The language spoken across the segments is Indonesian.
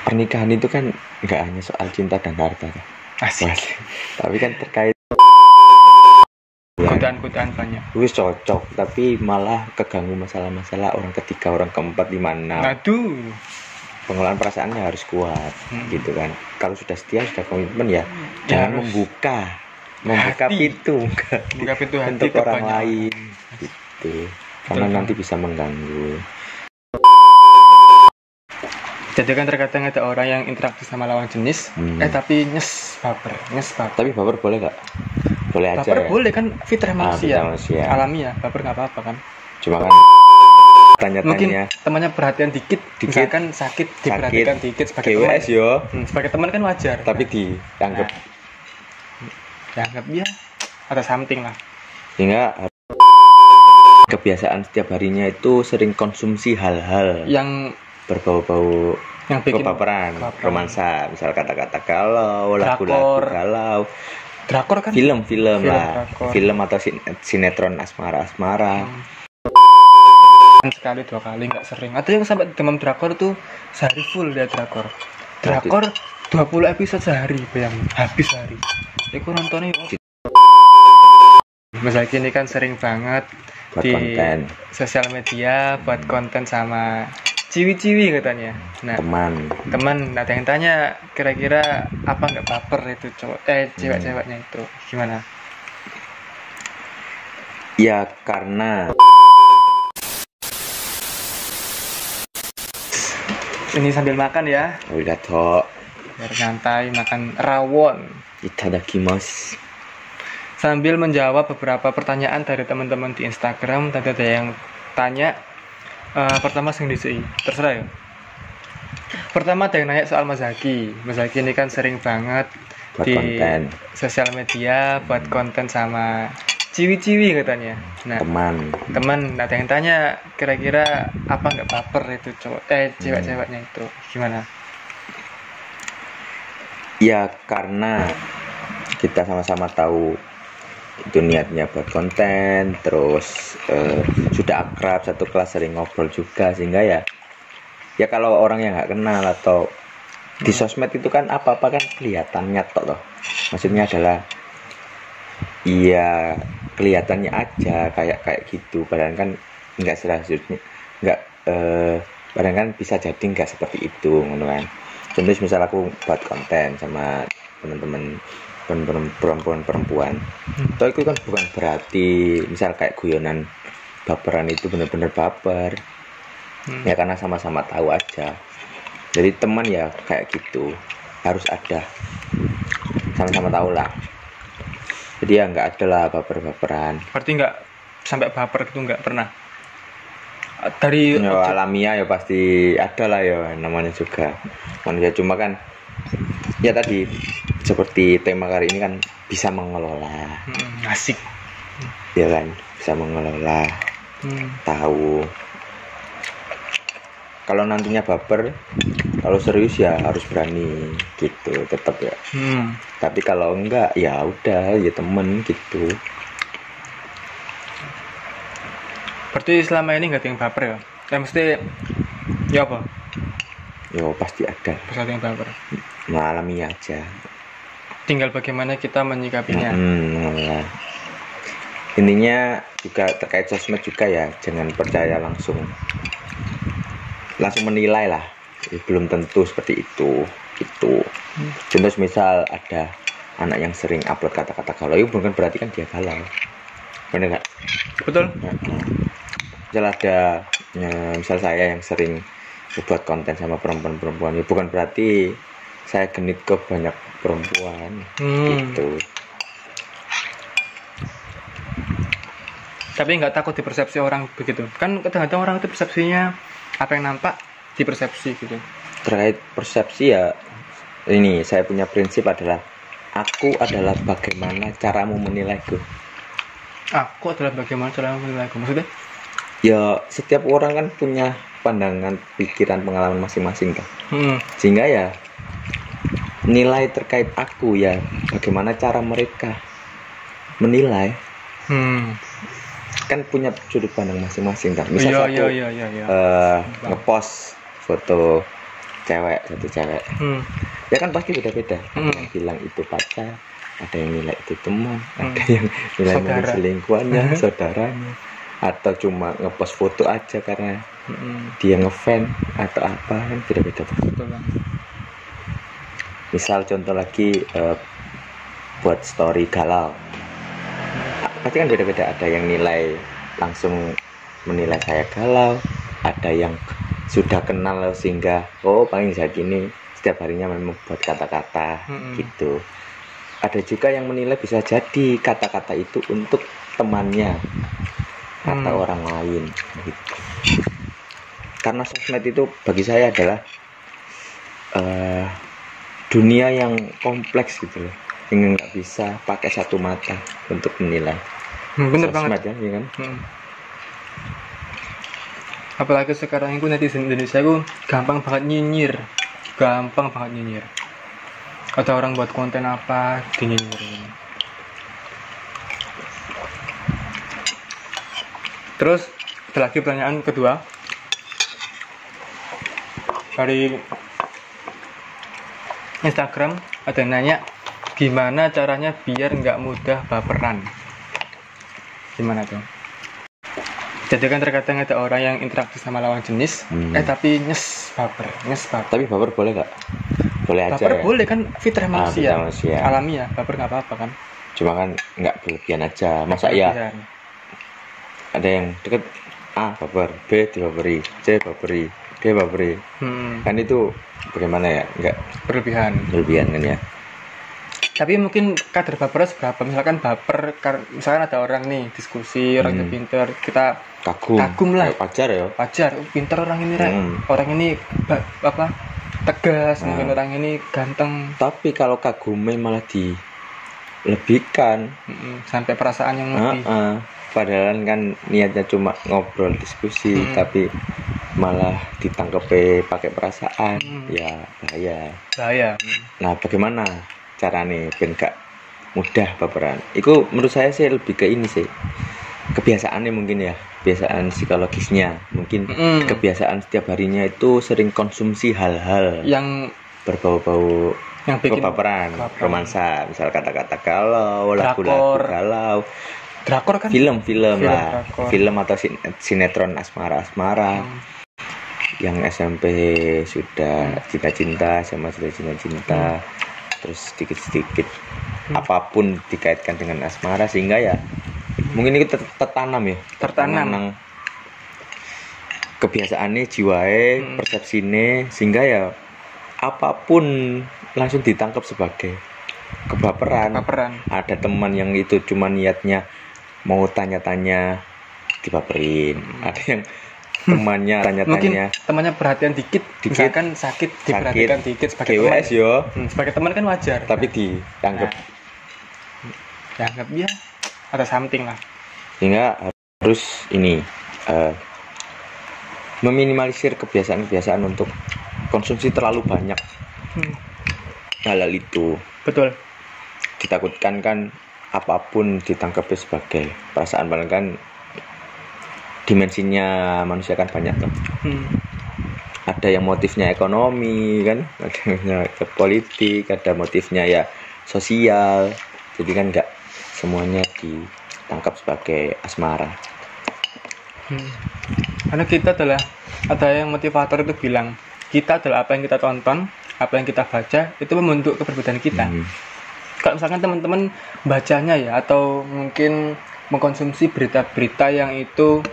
pernikahan itu kan nggak hanya soal cinta dan harta kan? Asik. Tapi kan terkait Godaan-godaan banyak. wis cocok, tapi malah keganggu masalah-masalah orang ketiga, orang keempat di mana Aduh. pengelolaan perasaannya harus kuat, gitu kan. Kalau sudah setia, sudah komitmen ya, jangan harus membuka hati. pintu Buka pintu hati untuk ke orang banyak lain, gitu. Karena Betul. nanti bisa mengganggu. Jadi kan terkadang ada orang yang interaksi sama lawan jenis, tapi nyes baper. Tapi baper boleh nggak? Boleh aja Baper ya. boleh kan, fitrah manusia. manusia. Alamiah, baper nggak apa-apa kan. Cuma kan Mungkin tanya-tanya temannya perhatian dikit, misalkan sakit diperhatikan dikit sebagai teman. GWS yo, Sebagai teman kan wajar. tapi dianggap Dianggap ya ada something lah. sehingga kebiasaan setiap harinya itu sering konsumsi hal-hal Yang berbau-bau bikin kebaperan, romansa, misal kata-kata galau, lagu-lagu Drakor. galau, drakor kan. film-film lah, drakor. film atau sinetron asmara-asmara. Sekali 2 kali nggak sering. Ada yang sampai demam drakor tuh sehari full dia drakor. Drakor 20 episode sehari, bayangin habis sehari. Iku nontonnya Mas Aki ini kan sering banget Buat di konten. sosial media buat konten sama ciwi-ciwi katanya. Nah, teman ada yang tanya kira-kira apa nggak baper itu cewek-ceweknya itu gimana? Ya karena Ini sambil makan ya, udah toh biar santai makan rawon. itadakimasu. Sambil menjawab beberapa pertanyaan dari teman-teman di Instagram. Tadi ada yang tanya, pertama sing disi, terserah ya. Pertama ada yang nanya soal Mas Zaki. Mas Zaki ini kan sering banget Buat di konten. sosial media buat konten sama ciwi-ciwi katanya. Nah, teman ada yang tanya kira-kira apa nggak baper itu cewek-ceweknya itu gimana? Ya karena kita sama-sama tahu itu niatnya buat konten, terus sudah akrab satu kelas, sering ngobrol juga, sehingga ya kalau orang yang nggak kenal atau di sosmed itu kan apa-apa kan kelihatan nyatok loh. Maksudnya adalah iya kelihatannya aja kayak gitu, padahal kan nggak seharusnya, nggak padahal kan bisa jadi nggak seperti itu, ngono kan. Contoh misal aku buat konten sama teman-teman perempuan, toh itu kan bukan berarti misal kayak guyonan baperan itu bener-bener baper. Ya karena sama-sama tahu aja. Jadi teman ya kayak gitu, harus ada, sama-sama tahu lah. Jadi ya nggak ada lah baper-baperan. Berarti nggak sampai baper gitu, nggak pernah? Dari ya, alamiah ya pasti ada lah ya, namanya juga manusia. Cuma kan ya tadi seperti tema kali ini kan bisa mengelola. Asik ya kan, bisa mengelola, tahu kalau nantinya baper, kalau serius ya harus berani gitu tetap ya. Tapi kalau enggak ya udah ya temen gitu. Berarti selama ini nggak ada yang baper ya? Mesti ya apa? Yo pasti ada. Pasti ada yang baper. Mengalami aja. Tinggal bagaimana kita menyikapinya. Intinya juga terkait sosmed juga ya, jangan percaya langsung menilai lah. Belum tentu seperti itu gitu. Contoh misal ada anak yang sering upload kata-kata galau, itu bukan berarti kan dia galau, bener nggak? Betul. Misal ada misal saya yang sering buat konten sama perempuan, ya bukan berarti saya genit ke banyak perempuan gitu. Tapi nggak takut dipersepsi orang begitu kan? Kadang-kadang orang itu persepsinya apa yang nampak dipersepsi gitu. Terkait persepsi ya, ini saya punya prinsip adalah aku adalah bagaimana caramu menilaiku. Aku adalah bagaimana caramu menilaiku, maksudnya? Ya setiap orang kan punya pandangan, pikiran, pengalaman masing-masing kan. Sehingga ya nilai terkait aku ya bagaimana cara mereka menilai. Kan punya sudut pandang masing-masing kan. Misal aku ngepost foto satu cewek. Ya kan pasti beda-beda. Ada yang bilang itu pacar, ada yang nilai itu teman, ada yang nilai selingkuhannya, saudaranya, atau cuma ngepost foto aja karena dia ngefans atau apa, kan beda-beda. Misal contoh lagi buat story galau, pasti kan beda-beda. Ada yang nilai langsung menilai saya galau, ada yang sudah kenal sehingga paling saat ini setiap harinya memang buat kata-kata gitu. Ada juga yang menilai bisa jadi kata-kata itu untuk temannya atau orang lain gitu. Karena sosmed itu bagi saya adalah dunia yang kompleks gitu loh, yang nggak bisa pakai satu mata untuk menilai. Bener sosmed banget ya kan. Apalagi sekarang itu netizen Indonesia itu gampang banget nyinyir. Ada orang buat konten apa dinyinyirin. Terus ada lagi pertanyaan kedua dari Instagram, ada yang nanya gimana caranya biar nggak mudah baperan. Gimana tuh? Jadi kan terkadang ada orang yang interaksi sama lawan jenis, tapi nyes baper. Tapi baper boleh nggak? Boleh aja. Baper ya? boleh kan, fitrah manusia. Alami ya, baper nggak apa-apa kan? Cuma kan nggak berlebihan aja. Masa ya? Ada yang deket A baper, B dibaperi, C baperi, D baperi. Kan itu bagaimana ya? Nggak berlebihan kan ya? Tapi mungkin kadar bapernya seberapa? Misalkan baper, misalkan ada orang nih diskusi, orangnya pinter, kita kagum lah. Wajar, pinter orang ini, orang ini tegas, mungkin orang ini ganteng. Tapi kalau kagumnya malah dilebihkan, sampai perasaan yang lebih. Padahal kan niatnya cuma ngobrol diskusi, tapi malah ditangkepe pakai perasaan, ya bahaya. Nah, bagaimana carane ben gak mudah baperan? Itu menurut saya sih lebih ke ini sih, kebiasaannya mungkin ya, kebiasaan psikologisnya mungkin. Kebiasaan setiap harinya itu sering konsumsi hal-hal yang berbau-bau yang bikin baperan, romansa, misal kata-kata galau, lagu-lagu galau, drakor kan, film lah, film atau sinetron asmara yang SMP sudah cinta-cinta sama sudah cinta-cinta, terus sedikit-sedikit apapun dikaitkan dengan asmara, sehingga ya mungkin itu tertanam kebiasaannya, jiwae, persepsine, sehingga ya apapun langsung ditangkap sebagai kebaperan. Ada teman yang itu cuma niatnya mau tanya-tanya dibaperin, ada yang temannya tanya-tanya, mungkin temannya perhatian dikit, misalkan sakit diperhatikan dikit sebagai GWS teman. Sebagai teman kan wajar, tapi dianggap ya ada something lah. Sehingga harus ini meminimalisir kebiasaan-kebiasaan untuk konsumsi terlalu banyak hal itu. Betul. Ditakutkan kan apapun ditangkap sebagai perasaan, padahal kan dimensinya manusia kan banyak tuh. Ada yang motifnya ekonomi kan, ada yang politik, ada motifnya ya sosial. Jadi kan nggak semuanya ditangkap sebagai asmara. Karena kita adalah, ada yang motivator itu bilang, kita adalah apa yang kita tonton, apa yang kita baca, itu membentuk kepribadian kita. Kalau misalkan teman-teman bacanya ya, atau mungkin mengkonsumsi berita-berita yang itu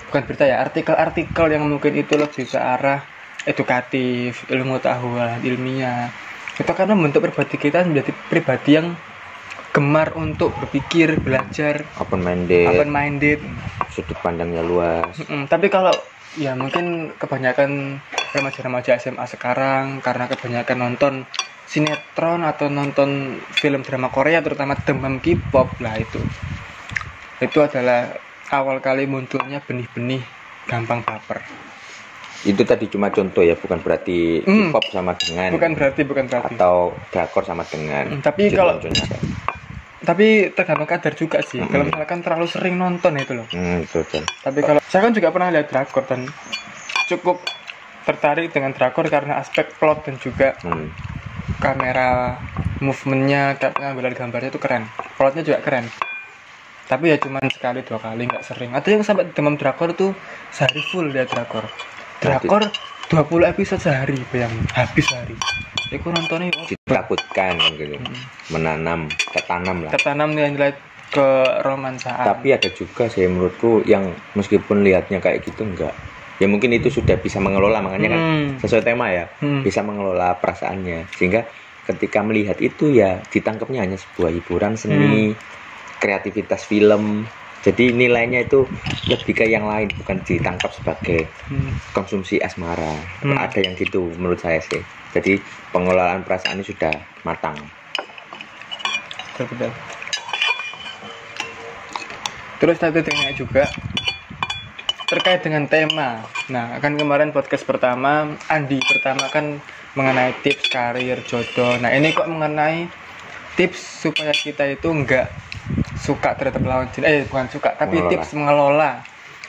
bukan berita ya, artikel-artikel yang mungkin itu lebih ke arah edukatif, ilmu pengetahuan, ilmiah, itu karena membentuk pribadi kita menjadi pribadi yang gemar untuk berpikir, belajar, open minded, sudut pandangnya luas. Tapi kalau ya mungkin kebanyakan remaja-remaja SMA sekarang karena kebanyakan nonton sinetron atau nonton film drama Korea, terutama demam K-pop lah, itu adalah awal kali munculnya benih-benih gampang baper. Itu tadi cuma contoh ya, bukan berarti K-pop sama dengan, bukan berarti atau drakor sama dengan. Tapi tergantung kadar juga sih. Kalau misalkan terlalu sering nonton itu loh. Betul. Tapi kalau saya kan juga pernah lihat drakor dan cukup tertarik dengan drakor karena aspek plot dan juga kamera movementnya, pengambilan gambarnya itu keren, plotnya juga keren. Tapi ya cuman sekali 2 kali, nggak sering. Ada yang sampai demam drakor tuh sehari full dia drakor 20 episode sehari, bayangin, habis sehari. Aku nontonnya ditakutkan gitu, tertanam nilai keromansaan. Tapi ada juga sih menurutku yang meskipun lihatnya kayak gitu enggak, ya mungkin itu sudah bisa mengelola, makanya kan sesuai tema ya, bisa mengelola perasaannya, sehingga ketika melihat itu ya ditangkapnya hanya sebuah hiburan seni, kreativitas film. Jadi nilainya itu lebih ke yang lain, bukan ditangkap sebagai konsumsi asmara. Ada yang gitu menurut saya sih. Jadi pengelolaan perasaan ini sudah matang. Betul. Terus tadi tanya juga terkait dengan tema. Nah, kan kemarin podcast pertama, Andi pertama kan mengenai tips karir, jodoh. Nah, ini kok mengenai tips supaya kita itu enggak suka terhadap lawan jenis. Bukan suka, tapi tips mengelola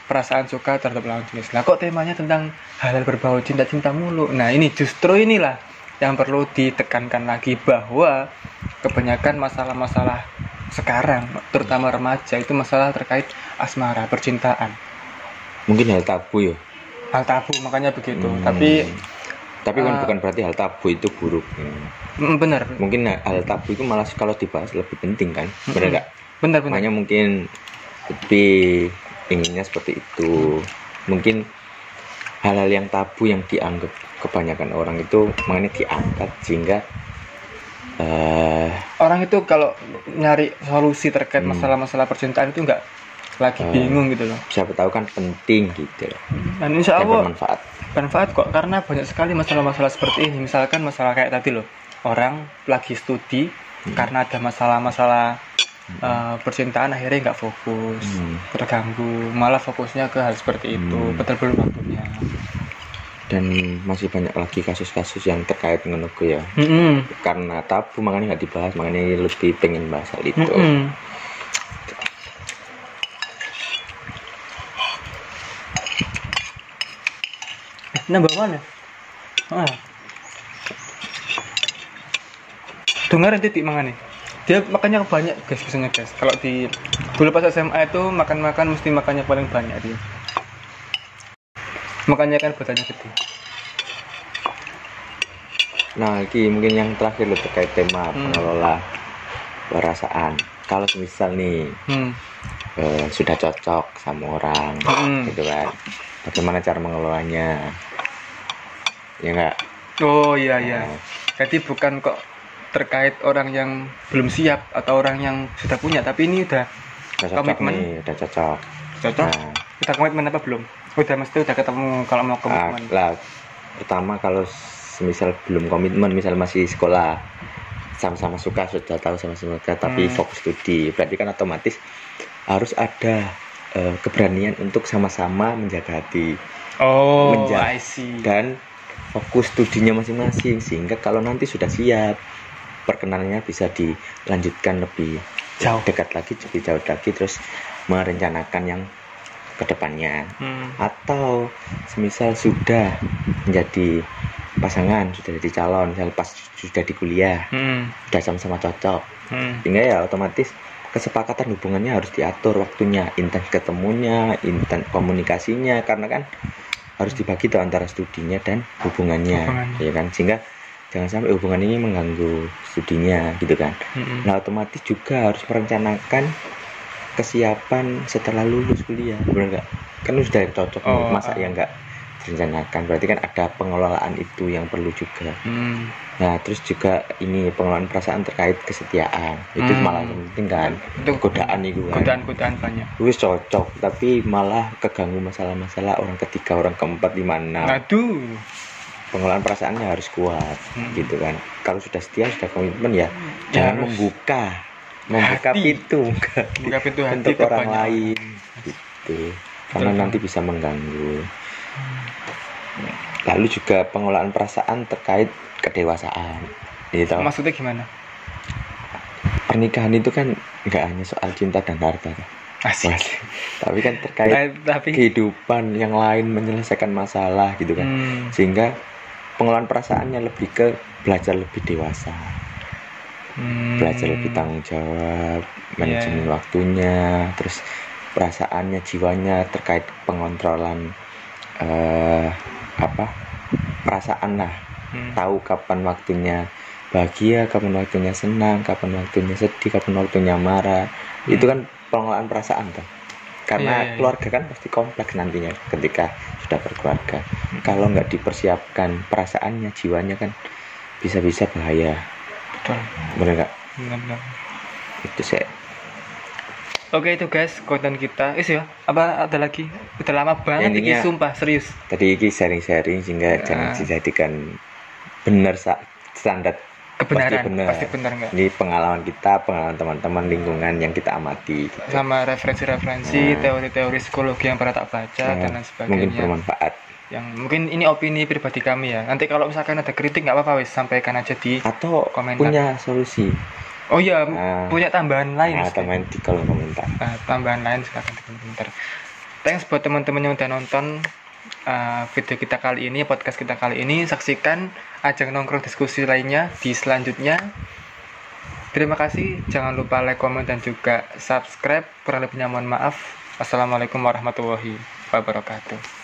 perasaan suka terhadap lawan jenis. Nah, kok temanya tentang hal-hal berbau cinta mulu. Nah, ini justru inilah yang perlu ditekankan lagi, bahwa kebanyakan masalah-masalah sekarang, terutama remaja, itu masalah terkait asmara, percintaan. Mungkin hal tabu ya. Hal tabu, makanya begitu. Tapi bukan berarti hal tabu itu buruk. Benar. Mungkin hal tabu itu malah kalau dibahas lebih penting kan. Benar nggak? Benar. Makanya mungkin lebih inginnya seperti itu. Mungkin hal-hal yang tabu yang dianggap kebanyakan orang itu makanya diangkat, sehingga orang itu kalau nyari solusi terkait masalah-masalah percintaan itu enggak lagi bingung gitu loh. Siapa tahu kan penting gitu loh. Dan insya Allah bermanfaat kok, karena banyak sekali masalah-masalah seperti ini. Misalkan masalah kayak tadi loh, orang lagi studi karena ada masalah-masalah percintaan, akhirnya nggak fokus, terganggu, malah fokusnya ke hal seperti itu, betul belum waktunya. Dan masih banyak lagi kasus-kasus yang terkait dengan itu ya. Karena tabu makanya nggak dibahas, makanya lebih pengen bahas hal itu. Nambah mana? Dengar titik mangane. Dia makannya banyak guys, biasanya guys. Kalau di dulu pas SMA itu makan mesti makannya paling banyak dia. Makanya kan badannya gede. Nah, ini mungkin yang terakhir loh terkait tema pengelola perasaan. Kalau misal nih sudah cocok sama orang, gitu kan, bagaimana cara mengelolanya? Ya enggak? Oh iya. Jadi bukan kok terkait orang yang belum siap atau orang yang sudah punya, tapi ini udah komitmen nih, udah cocok. Nah, kita komitmen apa belum? Udah ketemu kalau mau komitmen. Pertama kalau misal belum komitmen, misal masih sekolah, sama-sama suka, sudah tahu sama-sama suka, tapi fokus studi, berarti kan otomatis harus ada keberanian untuk sama-sama menjaga hati. I see. Dan fokus studinya masing-masing, sehingga kalau nanti sudah siap, perkenalannya bisa dilanjutkan lebih dekat lagi, lebih jauh lagi, terus merencanakan yang kedepannya. Atau semisal sudah menjadi pasangan, sudah jadi calon, misal pas sudah di kuliah, sudah sama-sama cocok, sehingga ya otomatis kesepakatan hubungannya harus diatur waktunya, intens ketemunya, intens komunikasinya, karena kan harus dibagi tuh antara studinya dan hubungannya. Ya kan, sehingga jangan sampai hubungan ini mengganggu studinya gitu kan. Nah, otomatis juga harus merencanakan kesiapan setelah lulus kuliah, benar nggak? Kan sudah cocok, masa ya nggak direncanakan? Berarti kan ada pengelolaan itu yang perlu juga. Nah, terus juga ini pengelolaan perasaan terkait kesetiaan, itu malah penting kan. Godaan itu kan. Godaan banyak. Wis cocok, tapi malah keganggu masalah-masalah orang ketiga, orang keempat, 5, 6. Aduh. Pengelolaan perasaannya harus kuat, gitu kan. Kalau sudah setia, sudah komitmen ya, jangan membuka pintu untuk orang lain, gitu. Karena nanti bisa mengganggu. Lalu juga pengelolaan perasaan terkait kedewasaan. Gitu. Maksudnya gimana? Pernikahan itu kan nggak hanya soal cinta dan harta. Asik. Mas. Tapi kan terkait Tapi kehidupan yang lain, menyelesaikan masalah gitu kan. Sehingga pengelolaan perasaannya lebih ke belajar lebih dewasa. Belajar lebih tanggung jawab, manajemen waktunya, terus perasaannya, jiwanya terkait pengontrolan perasaan lah. Tahu kapan waktunya bahagia, kapan waktunya senang, kapan waktunya sedih, kapan waktunya marah. Itu kan pengelolaan perasaan kan. Karena keluarga kan pasti kompleks nantinya ketika sudah berkeluarga. Kalau nggak dipersiapkan perasaannya, jiwanya kan bisa-bisa bahaya. betul. Bener nggak? Benar-benar. Itu saya. Oke itu guys konten kita. Ya. Apa ada lagi? Udah lama banget ini sumpah serius. Tadi ini sharing-sharing sehingga jangan dijadikan benar standar kebenaran. Pasti benar nggak? Ini pengalaman kita, pengalaman teman-teman, lingkungan yang kita amati. Gitu. Sama referensi-referensi, teori-teori psikologi yang pernah tak baca dan lain sebagainya. Mungkin bermanfaat. Yang mungkin ini opini pribadi kami ya. Nanti kalau misalkan ada kritik nggak apa-apa wis sampaikan aja di atau komentar. Punya solusi. Oh iya, punya tambahan lain. Tambahan di kolom komentar. Tambahan lain silakan di kolom komentar. Thanks buat teman-teman yang udah nonton video kita kali ini, podcast kita kali ini. Saksikan ajang nongkrong diskusi lainnya di selanjutnya. Terima kasih. Jangan lupa like, komen, dan juga subscribe. Kurang lebihnya mohon maaf. Assalamualaikum warahmatullahi wabarakatuh.